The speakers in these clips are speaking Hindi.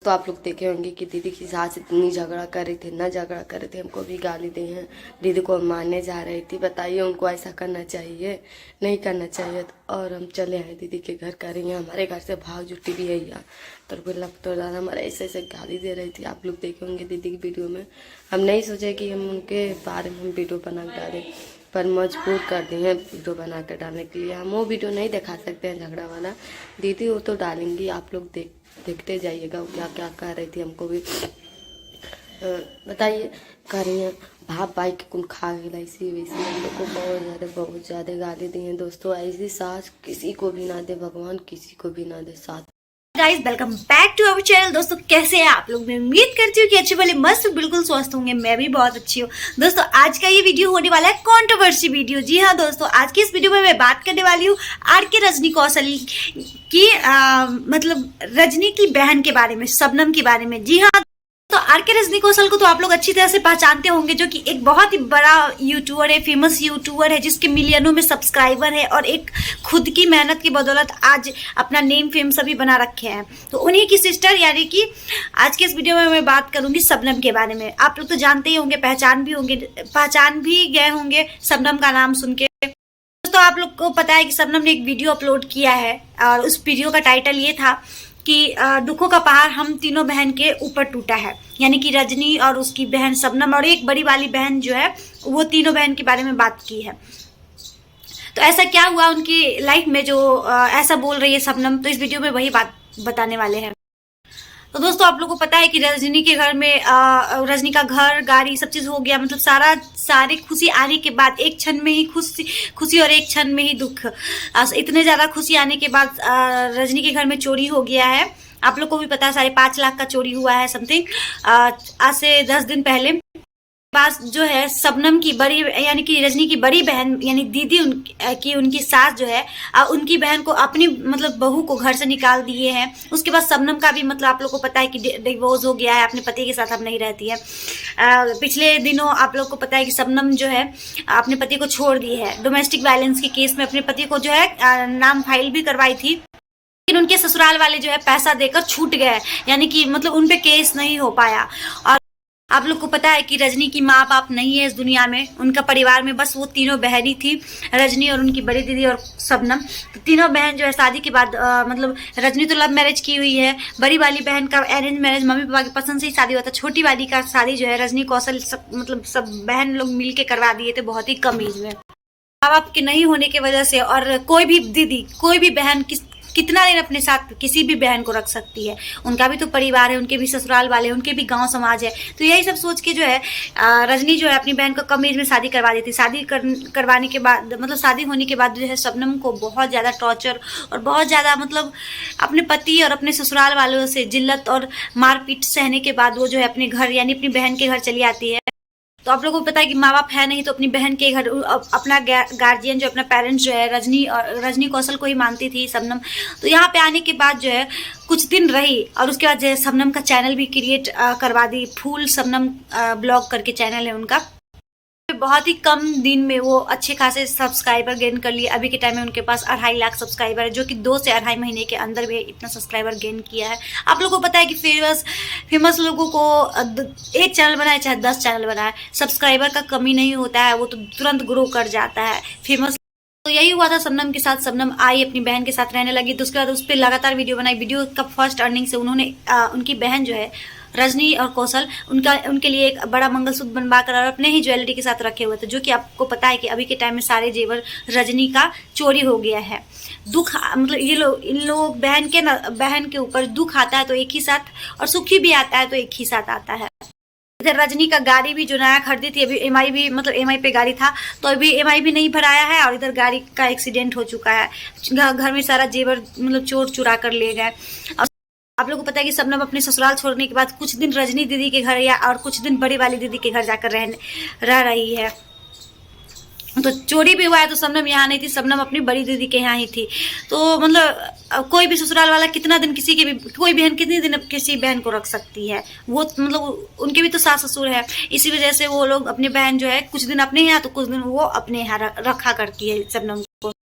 तो आप लोग देखे होंगे कि दीदी की सास इतनी झगड़ा कर रही थी, ना झगड़ा कर रही थी, हमको भी गाली दी हैं। दीदी को मारने जा रही थी। बताइए उनको ऐसा करना चाहिए? नहीं करना चाहिए। और हम चले आए दीदी के घर, करेंगे हमारे घर से भाग जुटी भी है यार। तो दादा हमारे ऐसे ऐसे गाली दे रही थी। आप लोग देखे होंगे दीदी की वीडियो में। हम नहीं सोचे कि हम उनके बारे में हम वीडियो बना डालें, पर मजबूर कर दिए हैं वीडियो बना कर डालने के लिए। हम वो वीडियो नहीं दिखा सकते हैं झगड़ा वाला। दीदी वो तो डालेंगी, आप लोग देखते जाइएगा वो क्या क्या कह रही थी। हमको भी बताइए कह रही हैं भाप बाई के कुन खा गया ऐसी वैसी। हम लोग को बहुत ज़्यादा गाली दी हैं दोस्तों। ऐसी सास किसी को भी ना दे भगवान, किसी को भी ना दे साथ। Guys welcome back to our channel. दोस्तों कैसे हैं आप लोग? मैं उम्मीद करती हूँ कि अच्छे वाले मस्त बिल्कुल स्वस्थ होंगे। मैं भी बहुत अच्छी हूँ। दोस्तों आज का ये वीडियो होने वाला है कंट्रोवर्सी वीडियो। जी हाँ दोस्तों, आज की इस वीडियो में मैं बात करने वाली हूँ आर.के. रजनी कौशल की मतलब रजनी की बहन के बारे में, शबनम के बारे में। जी हाँ, तो आर.के. रजनी कौशल को तो आप लोग अच्छी तरह से पहचानते होंगे, जो कि एक बहुत ही बड़ा यूट्यूबर है, फेमस यूट्यूबर है, जिसके मिलियनों में सब्सक्राइबर है और एक खुद की मेहनत की बदौलत आज अपना नेम फेम सभी बना रखे हैं। तो उन्हीं की सिस्टर यानी कि आज के इस वीडियो में मैं बात करूंगी शबनम के बारे में। आप लोग तो जानते ही होंगे, पहचान भी गए होंगे शबनम का नाम सुन के। दोस्तों आप लोग को पता है कि शबनम ने एक वीडियो अपलोड किया है और उस वीडियो का टाइटल ये था कि दुखों का पहाड़ हम तीनों बहन के ऊपर टूटा है। यानी कि रजनी और उसकी बहन शबनम और एक बड़ी वाली बहन जो है, वो तीनों बहन के बारे में बात की है। तो ऐसा क्या हुआ उनकी लाइफ में जो ऐसा बोल रही है शबनम, तो इस वीडियो में वही बात बताने वाले हैं। तो दोस्तों आप लोगों को पता है कि रजनी के घर में रजनी का घर गाड़ी सब चीज हो गया। मतलब सारी खुशी आने के बाद एक क्षण में ही खुशी और एक क्षण में ही दुख। इतने ज्यादा खुशी आने के बाद रजनी के घर में चोरी हो गया है। आप लोग को भी पता है 5.5 लाख का चोरी हुआ है समथिंग, आज से 10 दिन पहले। बात जो है शबनम की बड़ी यानी कि रजनी की बड़ी बहन यानी दीदी उनकी सास जो है उनकी बहन को अपनी मतलब बहू को घर से निकाल दिए हैं। उसके बाद शबनम का भी मतलब आप लोग को पता है कि डिवोर्स हो गया है, अपने पति के साथ अब नहीं रहती है। पिछले दिनों आप लोग को पता है कि शबनम जो है अपने पति को छोड़ दी है। डोमेस्टिक वायलेंस के केस में अपने पति को जो है नाम फाइल भी करवाई थी, लेकिन उनके ससुराल वाले जो है पैसा देकर छूट गए, यानी कि मतलब उन पे केस नहीं हो पाया। और आप लोग को पता है कि रजनी की माँ बाप नहीं है इस दुनिया में। उनका परिवार में बस वो तीनों बहन ही थी, रजनी और उनकी बड़ी दीदी और शबनम। तो तीनों बहन जो है शादी के बाद मतलब रजनी तो लव मैरिज की हुई है, बड़ी वाली बहन का अरेंज मैरिज मम्मी पापा की पसंद से ही शादी हुआ था। छोटी वाली का शादी जो है रजनी कौशल सब बहन लोग मिल के करवा दिए थे बहुत ही कम एज में। माँ बाप के नहीं होने की वजह से, और कोई भी दीदी कोई भी बहन कितना दिन अपने साथ किसी भी बहन को रख सकती है। उनका भी तो परिवार है, उनके भी ससुराल वाले, उनके भी गांव समाज है। तो यही सब सोच के जो है रजनी जो है अपनी बहन को कम एज में शादी करवा दी थी। करवाने के बाद मतलब शादी होने के बाद जो है शबनम को बहुत ज़्यादा टॉर्चर और बहुत ज़्यादा मतलब अपने पति और अपने ससुराल वालों से जिल्लत और मारपीट सहने के बाद वो जो है अपने घर यानी अपनी बहन के घर चली आती है। तो आप लोगों को पता है कि माँ बाप है नहीं, तो अपनी बहन के घर अपना गार्जियन जो अपना पेरेंट्स जो है रजनी कौशल को ही मानती थी शबनम। तो यहाँ पे आने के बाद जो है कुछ दिन रही और उसके बाद जो है शबनम का चैनल भी क्रिएट करवा दी। फुल शबनम ब्लॉग करके चैनल है उनका। बहुत ही कम दिन में वो अच्छे खासे सब्सक्राइबर गेन कर लिए। अभी के टाइम में उनके पास 2.5 लाख सब्सक्राइबर है, जो कि 2 से 2.5 महीने के अंदर भी इतना सब्सक्राइबर गेन किया है। आप लोगों को पता है कि फेमस लोगों को एक चैनल बनाए चाहे 10 चैनल बनाए, सब्सक्राइबर का कमी नहीं होता है, वो तो तुरंत ग्रो कर जाता है फेमस। तो यही हुआ था शबनम के साथ। शबनम आई अपनी बहन के साथ रहने लगी, तो उसके बाद उस पर लगातार वीडियो बनाई। वीडियो का फर्स्ट अर्निंग से उन्होंने उनकी बहन जो है रजनी और कौशल उनके लिए एक बड़ा मंगलसूत्र बनवा कर और अपने ही ज्वेलरी के साथ रखे हुए थे, जो कि आपको पता है कि अभी के टाइम में सारे जेवर रजनी का चोरी हो गया है। दुख मतलब इन लोग बहन के ऊपर दुख आता है तो एक ही साथ, और सुखी भी आता है तो एक ही साथ आता है। इधर रजनी का गाड़ी भी जो नया खरीदी थी, अभी एमआई भी मतलब एमआई पे गाड़ी था, तो अभी एमआई भी नहीं भराया है, और इधर गाड़ी का एक्सीडेंट हो चुका है। घर में सारा जेवर मतलब चोर चुरा कर ले गए। आप लोगों को पता है कि शबनम अपने ससुराल छोड़ने के बाद कुछ दिन रजनी दीदी के घर या और कुछ दिन बड़ी वाली दीदी के घर जाकर रह रही है। तो चोरी भी हुआ है तो शबनम यहाँ नहीं थी, शबनम अपनी बड़ी दीदी के यहाँ ही थी। तो मतलब कोई भी ससुराल वाला कितना दिन कोई बहन कितनी दिन किसी बहन को रख सकती है। वो मतलब उनके भी तो सास ससुर है, इसी वजह से वो लोग अपनी बहन जो है कुछ दिन अपने यहाँ तो कुछ दिन वो अपने यहाँ रखा करती है शबनम को।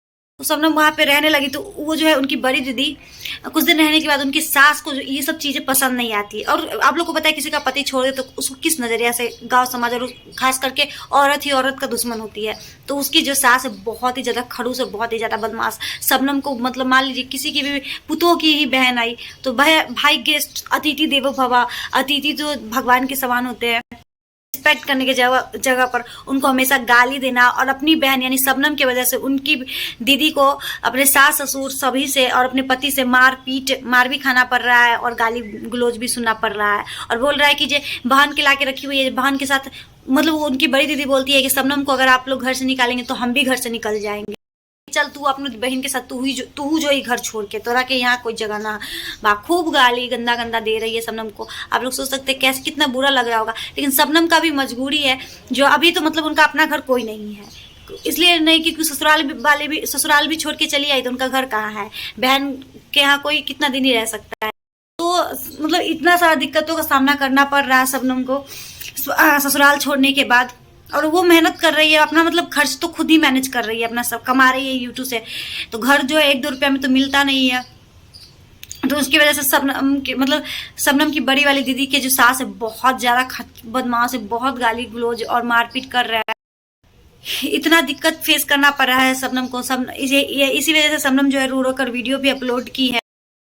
तो शबनम वहाँ पे रहने लगी, तो वो जो है उनकी बड़ी दीदी कुछ दिन रहने के बाद उनकी सास को ये सब चीज़ें पसंद नहीं आती। और आप लोग को पता है किसी का पति छोड़ दे तो उसको किस नज़रिया से गांव समाज और खास करके औरत ही औरत का दुश्मन होती है। तो उसकी जो सास है बहुत ही ज़्यादा खड़ूस और बहुत ही ज़्यादा बदमाश। शबनम को मतलब मान लीजिए किसी की भी पुतों की ही बहन आई तो भाई गेस्ट अतिथि देवो भव, अतिथि तो भगवान के समान होते हैं, रिस्पेक्ट करने के जगह पर उनको हमेशा गाली देना। और अपनी बहन यानी शबनम की वजह से उनकी दीदी को अपने सास ससुर सभी से और अपने पति से मार भी खाना पड़ रहा है और गाली गलौज भी सुनना पड़ रहा है। और बोल रहा है कि जो बहन के ला के रखी हुई है, बहन के साथ मतलब वो उनकी बड़ी दीदी बोलती है कि शबनम को अगर आप लोग घर से निकालेंगे तो हम भी घर से निकल जाएंगे, चल तू अपने बहन के साथ तू जो ही घर छोड़ के, तोरा के यहाँ कोई जगह ना बा। खूब गाली गंदा गंदा दे रही है शबनम को। आप लोग सोच सकते हैं कैसे कितना बुरा लग रहा होगा, लेकिन शबनम का भी मजबूरी है जो अभी तो मतलब उनका अपना घर कोई नहीं है, इसलिए नहीं कि ससुराल भी छोड़ के चली आई तो उनका घर कहाँ है, बहन के यहाँ कोई कितना दिन ही रह सकता है। तो मतलब इतना सारा दिक्कतों का सामना करना पड़ रहा है शबनम को ससुराल छोड़ने के बाद। और वो मेहनत कर रही है अपना, मतलब खर्च तो खुद ही मैनेज कर रही है अपना, सब कमा रही है यूट्यूब से। तो घर जो है 1-2 रुपया में तो मिलता नहीं है। तो उसकी वजह से शबनम की बड़ी वाली दीदी के जो सास है बहुत ज़्यादा बदमाश है, बहुत गाली गलौज और मारपीट कर रहा है। इतना दिक्कत फेस करना पड़ रहा है शबनम को। इसी वजह से शबनम जो है रो रो कर वीडियो भी अपलोड की है।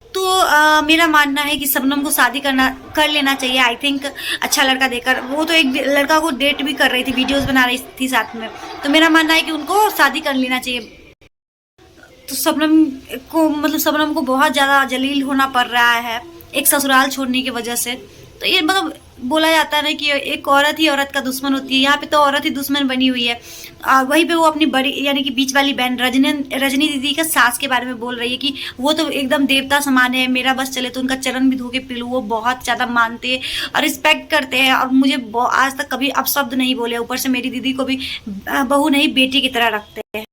तो मेरा मानना है कि शबनम को शादी कर लेना चाहिए, आई थिंक अच्छा लड़का देकर। वो तो एक लड़का को डेट भी कर रही थी, वीडियोस बना रही थी साथ में। तो मेरा मानना है कि उनको शादी कर लेना चाहिए। तो शबनम को बहुत ज़्यादा जलील होना पड़ रहा है एक ससुराल छोड़ने की वजह से। तो ये मतलब बोला जाता है ना कि एक औरत ही औरत का दुश्मन होती है, यहाँ पे तो औरत ही दुश्मन बनी हुई है। वहीं पे वो अपनी बड़ी यानी कि बीच वाली बहन रजनी दीदी का सास के बारे में बोल रही है कि वो तो एकदम देवता समान है, मेरा बस चले तो उनका चरण भी धो के पी लूँ। वो बहुत ज़्यादा मानते हैं और रिस्पेक्ट करते हैं और मुझे आज तक कभी अपशब्द नहीं बोले। ऊपर से मेरी दीदी को भी बहू नहीं बेटी की तरह रखते हैं।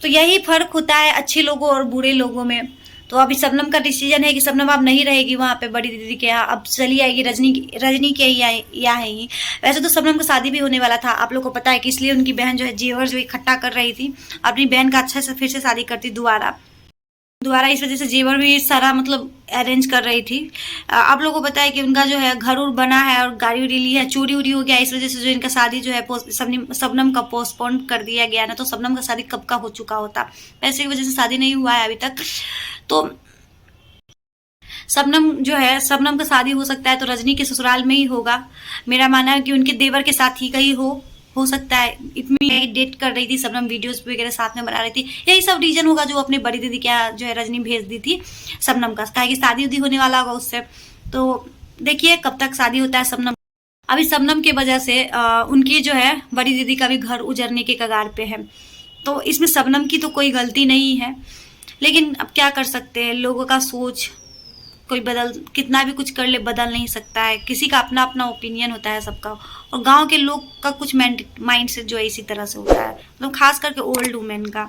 तो यही फर्क होता है अच्छे लोगों और बुरे लोगों में। तो अभी शबनम का डिसीजन है कि शबनम अब नहीं रहेगी वहाँ पे बड़ी दीदी के यहाँ, अब चली आएगी रजनी के यहाँ ही। वैसे तो शबनम का शादी भी होने वाला था, आप लोग को पता है कि इसलिए उनकी बहन जो है जेवर जो इकट्ठा कर रही थी अपनी बहन का अच्छा से फिर से शादी करती दोबारा। इस वजह से जेवर भी सारा मतलब अरेंज कर रही थी। आप लोगों को पता है कि उनका जो है घर उर बना है और गाड़ी उड़ी ली है, चोरी उड़ी हो गया। इस वजह से जो इनका शादी जो है शबनम का पोस्टपोन कर दिया गया ना, तो शबनम का शादी कब का हो चुका होता। पैसे की वजह से शादी नहीं हुआ है अभी तक। तो शबनम का शादी हो सकता है तो रजनी के ससुराल में ही होगा। मेरा मानना है कि उनके देवर के साथ ही कहीं हो सकता है। इतनी डेट कर रही थी शबनम, वीडियोस वगैरह साथ में बना रही थी। यही सब रीजन होगा जो अपनी बड़ी दीदी क्या जो है रजनी भेज दी थी शबनम का, कहा कि शादी उदी होने वाला होगा उससे। तो देखिए कब तक शादी होता है शबनम। अभी शबनम की वजह से उनकी जो है बड़ी दीदी का भी घर उजड़ने के कगार पे है। तो इसमें शबनम की तो कोई गलती नहीं है, लेकिन अब क्या कर सकते हैं, लोगों का सोच कोई कितना भी कुछ कर ले बदल नहीं सकता है। किसी का अपना अपना ओपिनियन होता है सबका, और गांव के लोग का कुछ माइंड सेट जो है इसी तरह से होता है, मतलब खास करके ओल्ड वुमेन का।